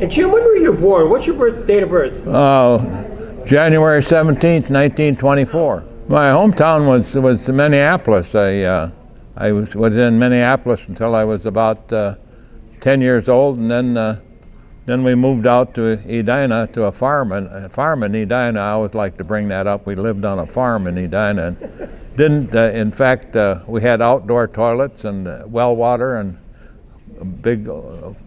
And Jim, when were you born? What's your date of birth? January 17th, 1924. My hometown was Minneapolis. I was in Minneapolis until I was about 10 years old, and then we moved out to Edina to a farm in Edina. I always like to bring that up. We lived on a farm in Edina, and in fact, we had outdoor toilets and well water and a big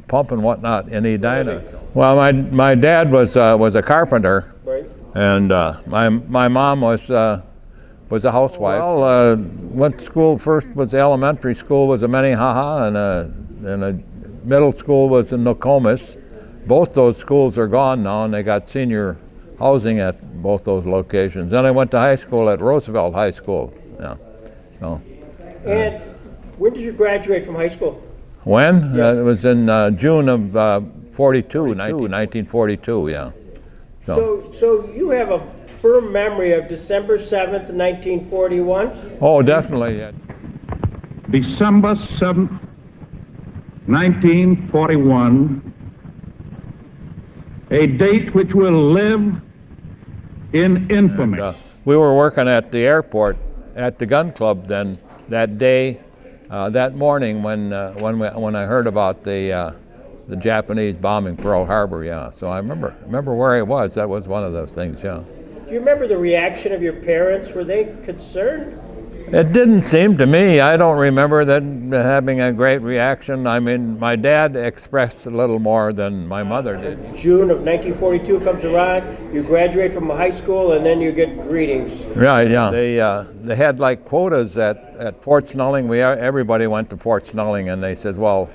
pump and whatnot in Edina. Well, my dad was a carpenter, Right. and my mom was a housewife. Well, went to school. First was elementary school was in Minnehaha, and a middle school was in Nokomis. Both those schools are gone now, and they got senior housing at both those locations. Then I went to high school at Roosevelt High School. Yeah. So. And when did you graduate from high school? When? Yeah. It was in June of 1942, yeah. So you have a firm memory of December 7th, 1941? Oh, definitely. Yeah. December 7th, 1941, a date which will live in infamy. And, we were working at the airport at the gun club then that day, that morning when I heard about the Japanese bombing Pearl Harbor. Yeah, so I remember where I was. That was one of those things. Yeah. Do you remember the reaction of your parents? Were they concerned? It didn't seem to me. I don't remember that having a great reaction. I mean, my dad expressed a little more than my mother did. June of 1942 comes around, you graduate from high school, and then you get greetings. Right, yeah. They had like quotas at Fort Snelling. Everybody went to Fort Snelling, and they said, well,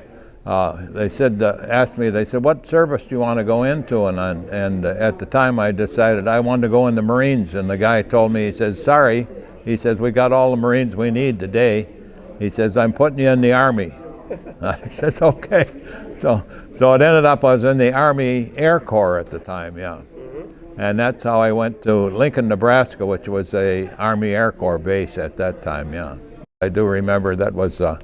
asked me, they said, what service do you want to go into? And at the time I decided I wanted to go in the Marines, and the guy told me, he says, sorry. He says, we got all the Marines we need today. He says, I'm putting you in the Army. I says, okay. So it ended up I was in the Army Air Corps at the time, yeah. Mm-hmm. And that's how I went to Lincoln, Nebraska, which was a Army Air Corps base at that time, yeah. I do remember that was, it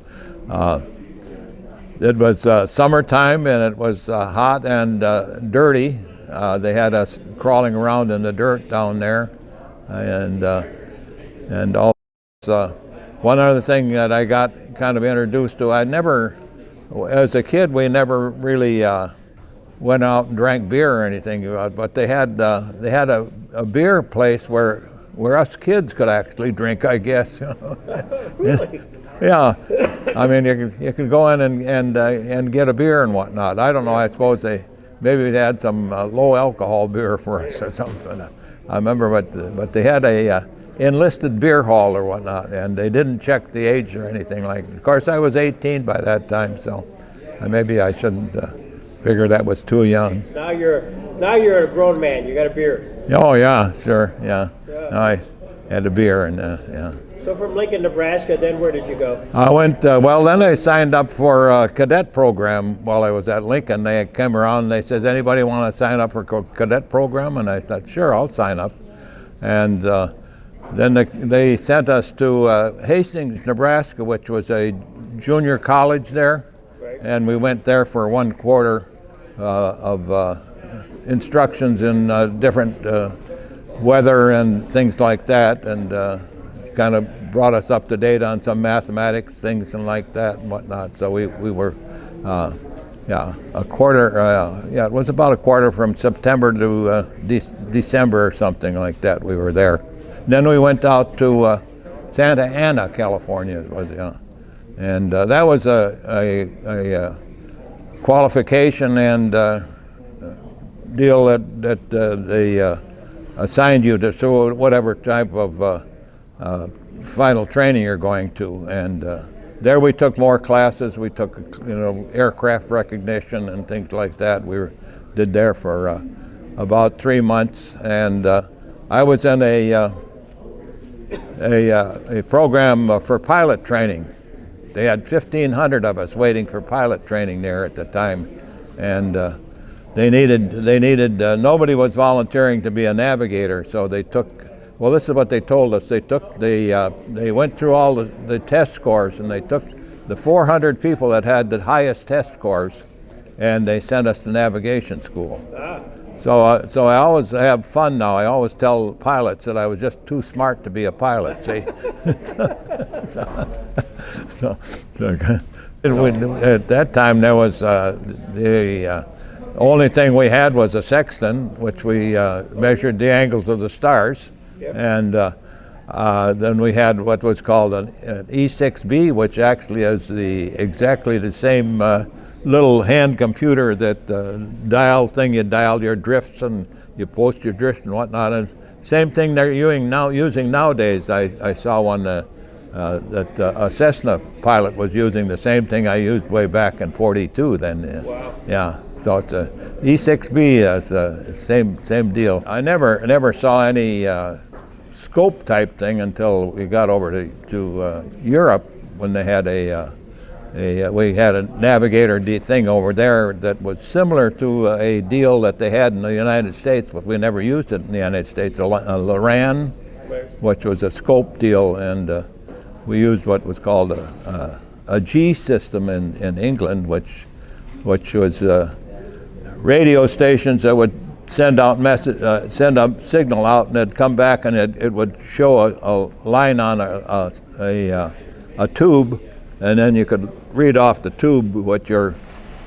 was summertime, and it was hot and dirty. They had us crawling around in the dirt down there, and also, one other thing that I got kind of introduced to, as a kid, we never really went out and drank beer or anything, but they had a beer place where us kids could actually drink, I guess. Really? Yeah, I mean, you could go in and get a beer and whatnot. I don't know. I suppose they had some low alcohol beer for us or something. I remember, but they had a enlisted beer hall or whatnot, and they didn't check the age or anything like that. Of course, I was 18 by that time, so maybe I shouldn't figure that was too young. Now you're a grown man. You got a beer. Oh yeah, sure, yeah. No, I had a beer and yeah. So from Lincoln, Nebraska, then where did you go? I went, then I signed up for a cadet program while I was at Lincoln. They came around and they said, anybody want to sign up for a cadet program? And I said, sure, I'll sign up. And then they sent us to Hastings, Nebraska, which was a junior college there. Right. And we went there for 1 quarter of instructions in different weather and things like that, and kind of brought us up to date on some mathematics things and like that and whatnot. So we were, a quarter, it was about a quarter from September to December or something like that. We were there. Then we went out to Santa Ana, California, and that was a qualification and deal that they assigned you to, so whatever type of final training you're going to, and there we took more classes. We took, aircraft recognition and things like that. We did there for about 3 months, and I was in a program for pilot training. They had 1,500 of us waiting for pilot training there at the time, and they needed nobody was volunteering to be a navigator, so they took. Well, this is what they told us. They went through all the test scores, and they took the 400 people that had the highest test scores, and they sent us to navigation school. Ah. So I always have fun now. I always tell pilots that I was just too smart to be a pilot. See, at that time there was the only thing we had was a sextant, which we measured the angles of the stars, Yep. and then we had what was called an E6B, which actually is exactly the same little hand computer that dial thing. You dial your drifts and you post your drifts and whatnot. And same thing they're using nowadays. I saw one that a Cessna pilot was using the same thing I used way back in '42. Then, Wow. yeah. So it's a E6B. Is the same deal. I never saw any scope type thing until we got over to Europe when they had we had a navigator thing over there that was similar to a deal that they had in the United States, but we never used it in the United States. A Loran, which was a scope deal, and we used what was called a G system in England, which was radio stations that would send a signal out, and it'd come back, and it would show a line on a tube, and then you could read off the tube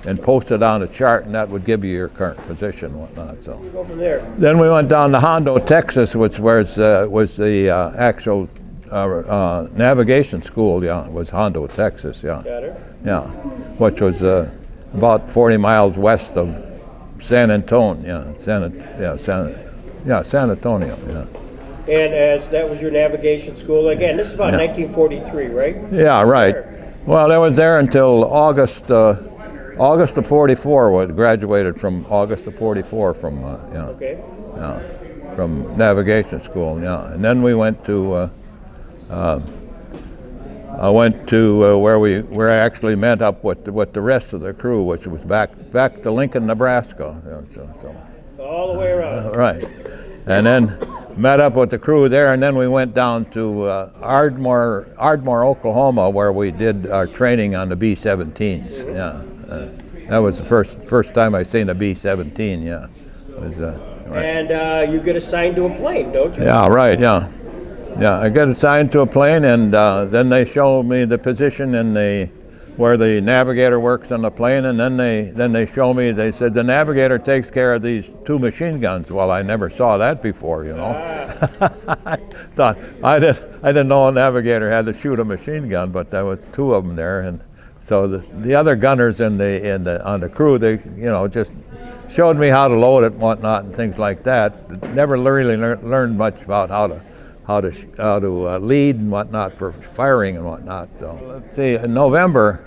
and post it on a chart, and that would give you your current position and whatnot. So Go from there. then we went down to Hondo, Texas, which was the actual navigation school. Yeah, it was Hondo, Texas. Yeah, Got it. yeah, which was about 40 miles west of San Antonio. San Antonio. Yeah. And as that was your navigation school, again, this is about 1943, right? Yeah, right. Well, I was there until August of '44. We graduated from August of '44 from Okay. from navigation school. Yeah, and then we went to I went to where I actually met up with the rest of the crew, which was back to Lincoln, Nebraska. So All the way around. right, and then met up with the crew there, and then we went down to Ardmore, Oklahoma, where we did our training on the B-17s. Yeah, that was the first time I seen a B-17. Yeah, it was, right. And you get assigned to a plane, don't you? Yeah, right. Yeah, yeah. I got assigned to a plane, and then they showed me the position where the navigator works on the plane, and then they show me. They said the navigator takes care of these two machine guns. Well, I never saw that before, you know. I thought I didn't know a navigator had to shoot a machine gun, but there was two of them there, and so the other gunners on the crew, they just showed me how to load it and whatnot and things like that. Never really learned much about how to lead and whatnot for firing and whatnot. So let's see. In November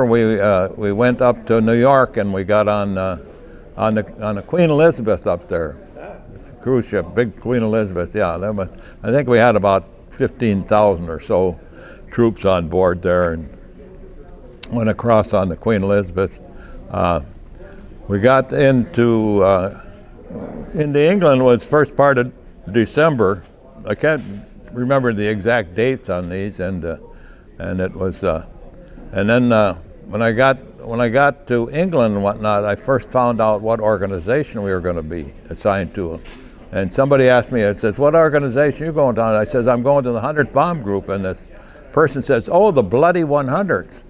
we went up to New York, and we got on the Queen Elizabeth up there, cruise ship, big Queen Elizabeth. Yeah, I think we had about 15,000 or so troops on board there, and went across on the Queen Elizabeth. We got into England was first part of December. I can't remember the exact dates on these, and it was, and then when I got to England and whatnot, I first found out what organization we were going to be assigned to, and somebody asked me, it says, "What organization are you going down?" I says, "I'm going to the 100th Bomb Group," and this person says, "Oh, the bloody 100th."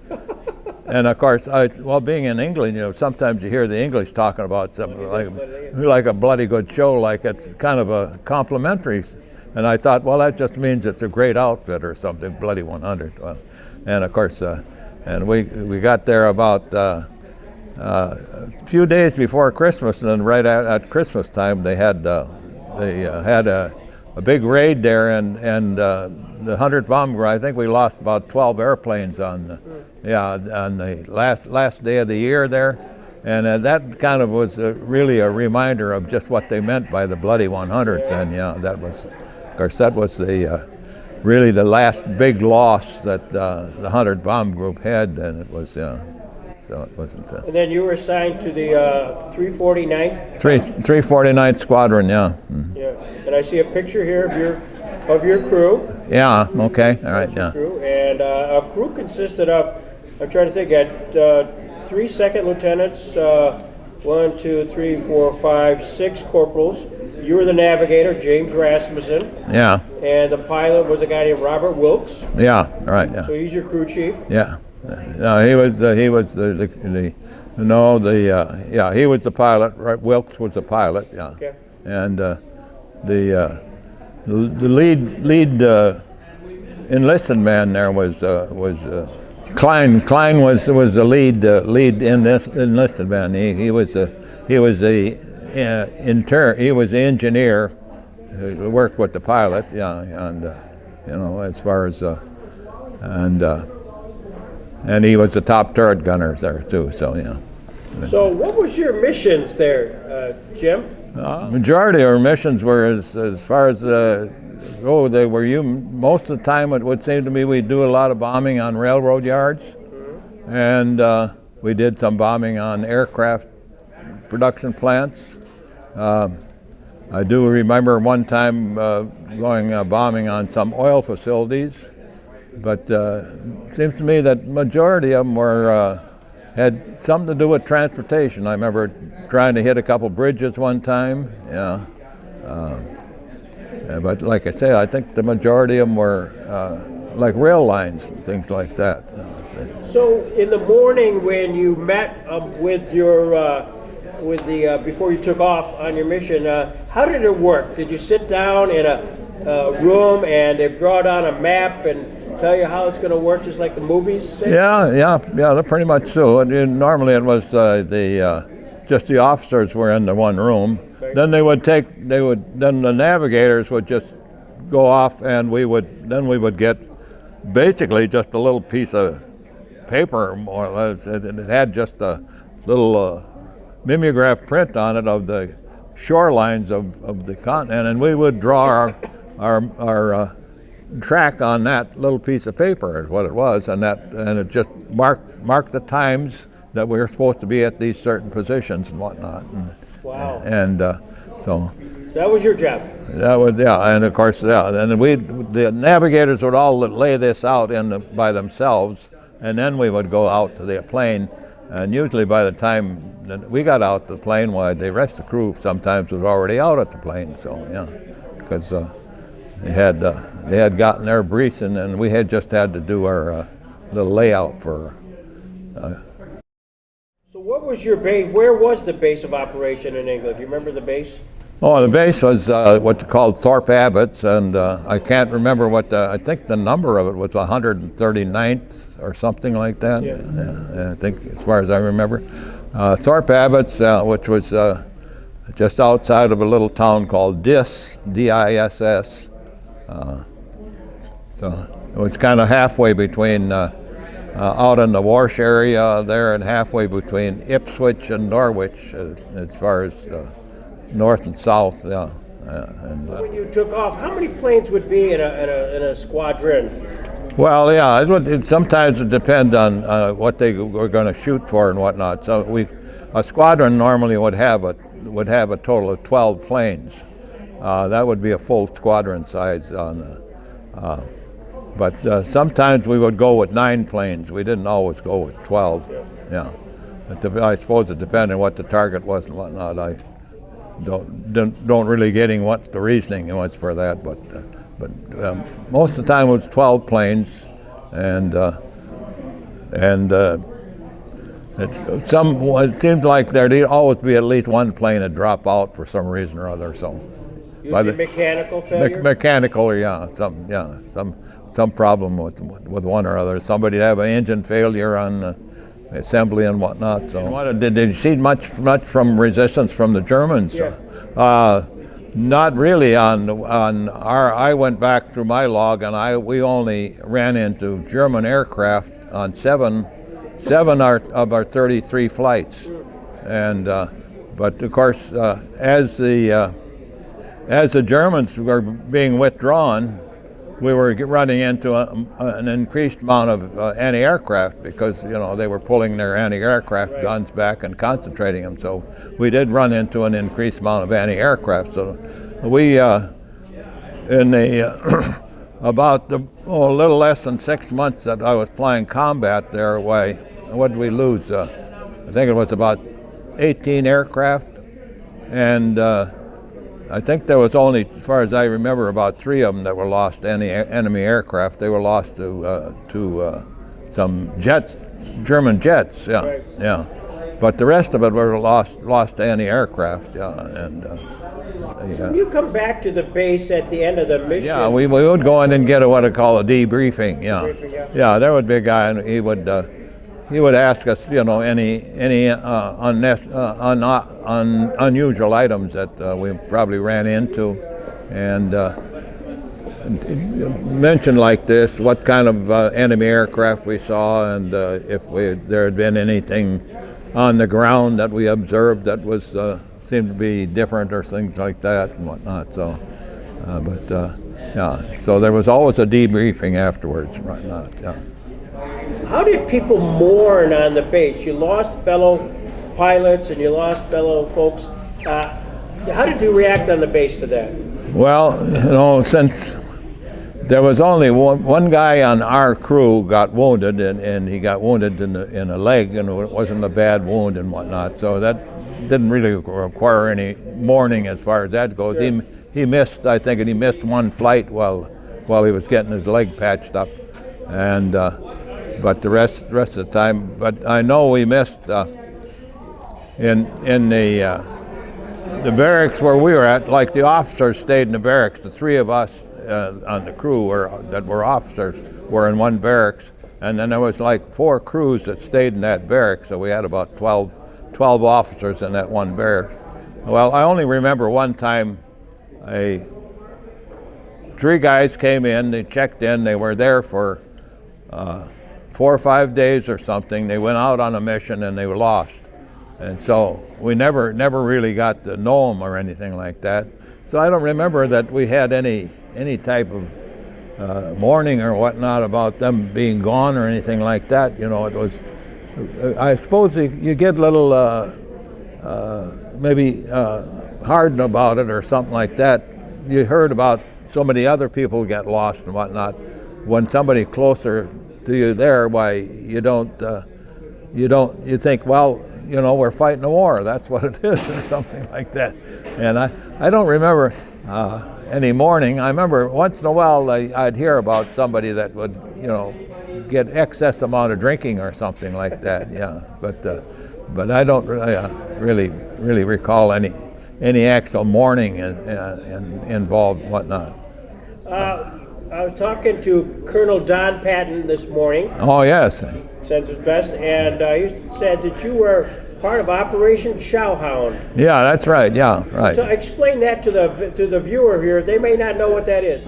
And of course, being in England, sometimes you hear the English talking about something like a bloody good show, like it's kind of a complimentary. And I thought, well, that just means it's a great outfit or something, bloody 100. Well, and of course, and we got there about a few days before Christmas, and then right at Christmas time, they had a big raid there, and the 100th Bomb Group. I think we lost about 12 airplanes on the last day of the year there, and that kind of was really a reminder of just what they meant by the bloody 100th. And that was. Of course, that was really the last big loss that the 100th Bomb Group had, and it was, so it wasn't. And then you were assigned to the 349th? 349th Squadron, yeah. Mm-hmm. Yeah, and I see a picture here of your crew. Yeah, okay, all right, yeah. Crew. And a crew consisted of, I'm trying to think, at 3 second lieutenants, 1, 2, 3, 4, 5, 6 corporals. You were the navigator, James Rasmussen, Yeah, and the pilot was a guy named Robert Wilkes. yeah, right, yeah. So he's your crew chief. Yeah, no, he was he was yeah, he was the pilot. Right, Wilkes was the pilot. Yeah, Okay. and the lead enlisted man there was Klein. Klein was the lead enlisted man. He was the engineer who worked with the pilot. Yeah, and you know, as far as and he was the top turret gunner there too. So yeah. So what was your missions there, Jim? Majority of our missions were as far as they were most of the time it would seem to me we'd do a lot of bombing on railroad yards, and we did some bombing on aircraft production plants. I do remember one time going bombing on some oil facilities, but it seems to me that majority of them were had something to do with transportation. I remember trying to hit a couple bridges one time. Yeah, but like I say, I think the majority of them were like rail lines and things like that. So in the morning when you met with your before you took off on your mission, how did it work? Did you sit down in a room and they draw down a map and tell you how it's going to work, just like the movies say? Yeah, they're pretty much so. Normally it was just the officers were in the one room. Okay. Then then the navigators would just go off, and we would get basically just a little piece of paper, more or less. It had just a little mimeograph print on it of the shorelines of the continent, and we would draw our track on that little piece of paper is what it was, and it just marked the times that we were supposed to be at these certain positions and whatnot. Wow. And so that was your job. that was, yeah, and of course, yeah, and the navigators would all lay this out by themselves, and then we would go out to the plane, and usually by the time that we got out to the plane, the rest of the crew sometimes was already out at the plane. So yeah, because they had gotten their briefs, and we had just had to do our little layout for. So what was your base? Where was the base of operation in England? Do you remember the base? Oh, the base was what's called Thorpe Abbotts, and I can't remember I think the number of it was 139th or something like that. Yeah, I think, as far as I remember. Thorpe Abbotts, which was just outside of a little town called Diss, D-I-S-S. So it was kind of halfway between out in the Warsh area there, and halfway between Ipswich and Norwich, as far as north and south. Yeah. When you took off, how many planes would be in a squadron? Well, yeah, sometimes it depends on what they were going to shoot for and whatnot. So a squadron normally would have a total of 12 planes. That would be a full squadron size but sometimes we would go with 9 planes. We didn't always go with 12. Yeah. I suppose it depended on what the target was and whatnot. I don't really getting what the reasoning was for that, but most of the time it was 12 planes, and it seems like there'd always be at least one plane that drop out for some reason or other. So, usually mechanical failure. Mechanical, yeah, some problem with one or other. Somebody'd have an engine failure on the assembly and whatnot. So, did you see much from resistance from the Germans? Yeah. Not really. I went back through my log, and we only ran into German aircraft on seven of our 33 flights, and but of course, as the Germans were being withdrawn, we were running into an increased amount of anti-aircraft, because they were pulling their anti-aircraft guns back and concentrating them. So we did run into an increased amount of anti-aircraft. So we in the about a little less than 6 months that I was flying combat there, what did we lose? I think it was about 18 aircraft, and I think there was only, as far as I remember, about 3 of them that were lost to any enemy aircraft. They were lost to some jets, German jets. Yeah, Right. yeah. But the rest of it were lost to any aircraft. Yeah, and When you come back to the base at the end of the mission, yeah, we would go in and get what I call a debriefing. Yeah, Debriefing, yeah. yeah. There would be a guy, and he would ask us, any unusual items that we probably ran into, and mention like this, what kind of enemy aircraft we saw, and if there had been anything on the ground that we observed that was seemed to be different or things like that and whatnot. So, yeah. So there was always a debriefing afterwards, and whatnot. Yeah. how did people mourn on the base? You lost fellow pilots and you lost fellow folks. How did you react on the base to that? Well, since there was only one guy on our crew got wounded, and he got wounded in a leg, and it wasn't a bad wound and whatnot. So that didn't really require any mourning as far as that goes. Sure. He missed, I think, he missed one flight while he was getting his leg patched up, and but the rest of the time. But I know we missed in the barracks where we were at. Like the officers stayed in the barracks. The 3 of us on the crew that were officers were in one barracks, and then there was like 4 crews that stayed in that barracks, so we had about 12 officers in that one barracks. Well, I only remember one time 3 guys came in, they checked in, they were there for 4 or 5 days or something. They went out on a mission and they were lost, and so we never really got to know them or anything like that. So I don't remember that we had any type of mourning or whatnot about them being gone or anything like that. It was, I suppose you get a little maybe hardened about it or something like that. You heard about so many other people get lost and whatnot. When somebody closer to you there, why you think, well, we're fighting a war, that's what it is, or something like that. And I don't remember any mourning. I remember once in a while I'd hear about somebody that would, get excess amount of drinking or something like that. Yeah, but I don't really recall any actual mourning involved and whatnot. I was talking to Colonel Don Patton this morning. Oh yes. Sends his best, and he said that you were part of Operation Chowhound. Yeah, that's right. Yeah, right. So explain that to the viewer here. They may not know what that is.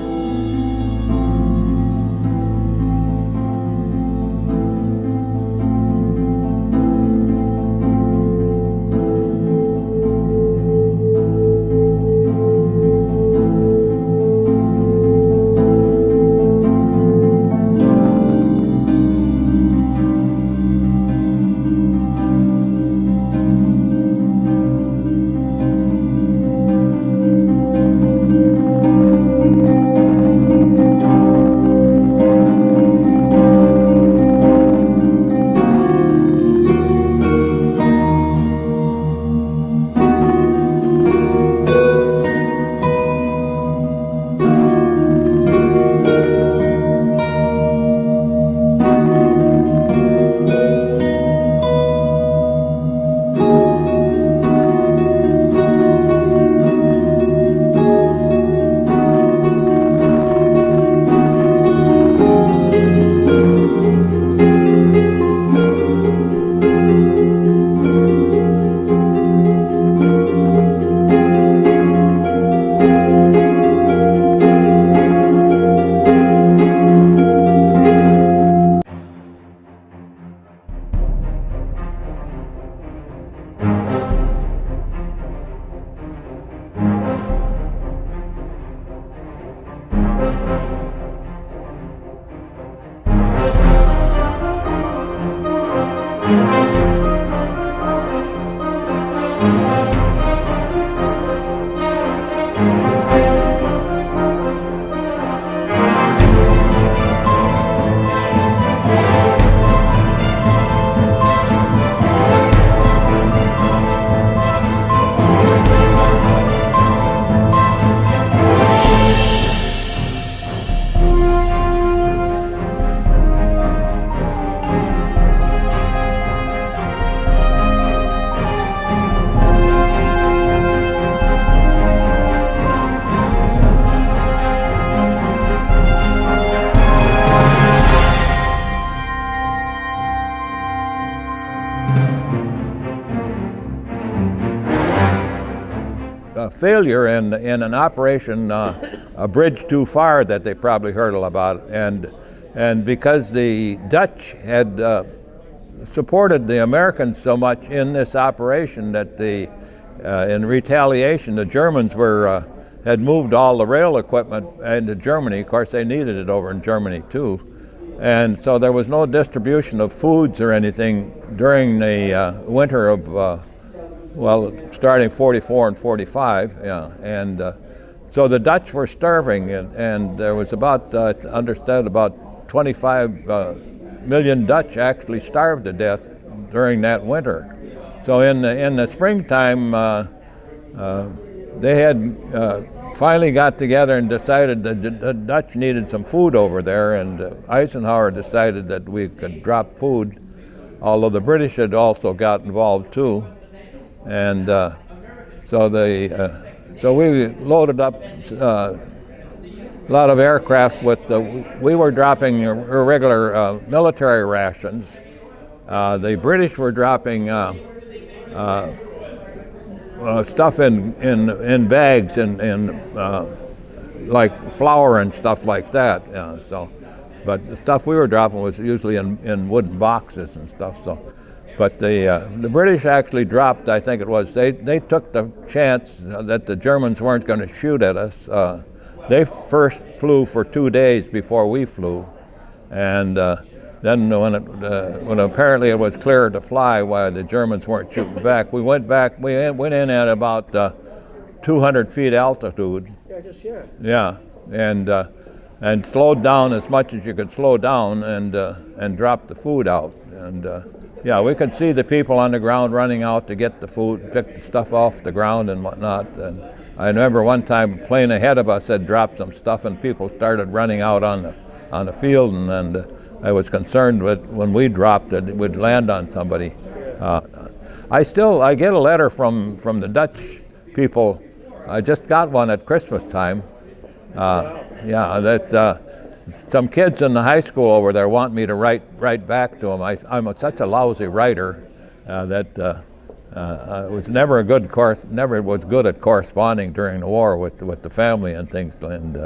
failure in an operation, a bridge too far, that they probably heard all about, and because the Dutch had supported the Americans so much in this operation that in retaliation, the Germans had moved all the rail equipment into Germany. Of course, they needed it over in Germany too, and so there was no distribution of foods or anything during the winter of starting 44 and 45, yeah, and so the Dutch were starving, and there was about, understood, about 25 million Dutch actually starved to death during that winter. So in the springtime, they had finally got together and decided that the Dutch needed some food over there, and Eisenhower decided that we could drop food, although the British had also got involved too. And so we loaded up a lot of aircraft with we were dropping irregular military rations. The British were dropping stuff in bags and like flour and stuff like that. But the stuff we were dropping was usually in wooden boxes and stuff. So. But the British actually dropped, I think it was, they took the chance that the Germans weren't going to shoot at us. They first flew for 2 days before we flew, and then when apparently it was clear to fly while the Germans weren't shooting back, we went in at about 200 feet altitude. Yeah, and slowed down as much as you could slow down, and dropped the food out. And yeah, we could see the people on the ground running out to get the food, pick the stuff off the ground and whatnot. And I remember one time a plane ahead of us had dropped some stuff, and people started running out on the field, and I was concerned that when we dropped it would land on somebody. I get a letter from the Dutch people. I just got one at Christmas time. That some kids in the high school over there want me to write back to them. I'm such a lousy writer that I was never was good at corresponding during the war with the family and things, and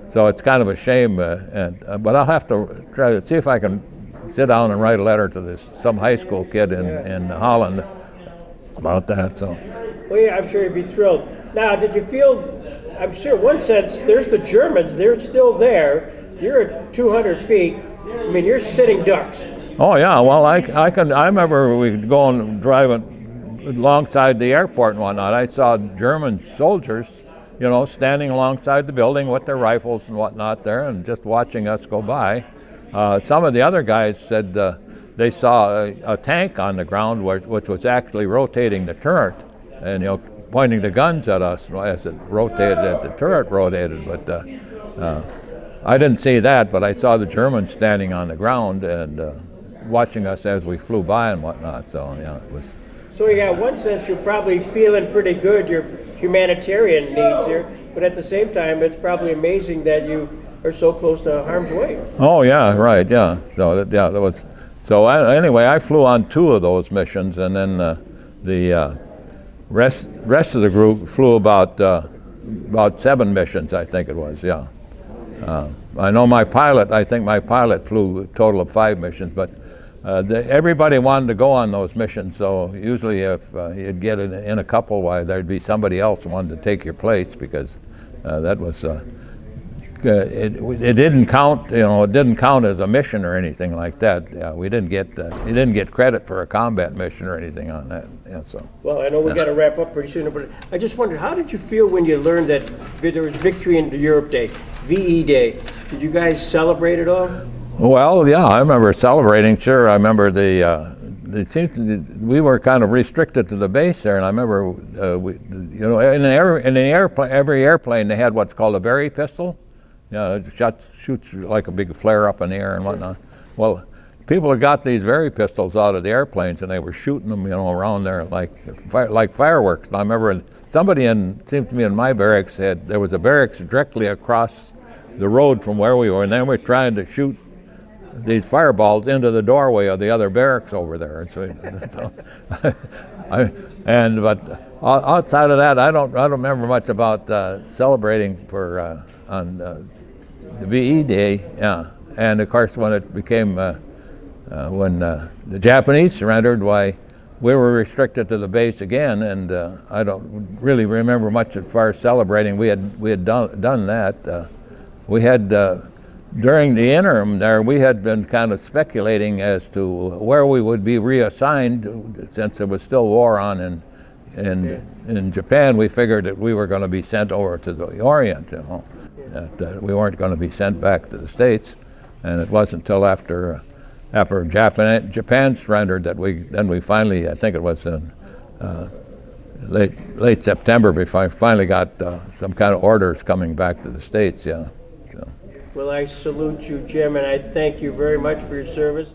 so it's kind of a shame. But I'll have to try to see if I can sit down and write a letter to some high school kid in Holland about that. So. Well, yeah, I'm sure you'd be thrilled. Now, did you feel? I'm sure, in one sense, there's the Germans. They're still there. You're at 200 feet. I mean, you're sitting ducks. Oh yeah. Well, I remember we'd go and drive alongside the airport and whatnot. I saw German soldiers, standing alongside the building with their rifles and whatnot there, and just watching us go by. Some of the other guys said they saw a tank on the ground which was actually rotating the turret, and pointing the guns at us as it rotated, as the turret rotated. But I didn't see that, but I saw the Germans standing on the ground and watching us as we flew by and whatnot. So it was. So yeah, in one sense, you're probably feeling pretty good, your humanitarian needs here, but at the same time, it's probably amazing that you are so close to harm's way. Oh yeah, right, yeah. So that was. So anyway, I flew on 2 of those missions, and then the rest of the group flew about 7 missions, I think it was. Yeah. I know I think my pilot flew a total of 5 missions, but everybody wanted to go on those missions, so usually if you'd get in a couple, there'd be somebody else who wanted to take your place, because that was it didn't count. It didn't count as a mission or anything like that. We didn't get you didn't get credit for a combat mission or anything on that. Yeah, so. Well, I know we got to wrap up pretty soon, but I just wondered, how did you feel when you learned that there was Victory in Europe Day, VE Day? Did you guys celebrate at all? Well, yeah, I remember celebrating. Sure, I remember we were kind of restricted to the base there, and I remember every airplane they had what's called a Berry pistol. It shoots like a big flare up in the air and whatnot. Well, people had got these Berry pistols out of the airplanes, and they were shooting them, around there like fireworks. And I remember somebody seemed to me in my barracks there was a barracks directly across the road from where we were, and they were trying to shoot these fireballs into the doorway of the other barracks over there. And so Outside of that, I don't remember much about celebrating for on the VE Day. Yeah, and of course when it became when the Japanese surrendered, why we were restricted to the base again, and I don't really remember much as far as celebrating. We had done that. We had during the interim there, we had been kind of speculating as to where we would be reassigned, since there was still war on in Japan. We figured that we were going to be sent over to the Orient, that we weren't going to be sent back to the States, and it wasn't until after Japan surrendered that we finally, I think it was in late September, before I finally got some kind of orders coming back to the States. Yeah. So. Well, I salute you, Jim, and I thank you very much for your service.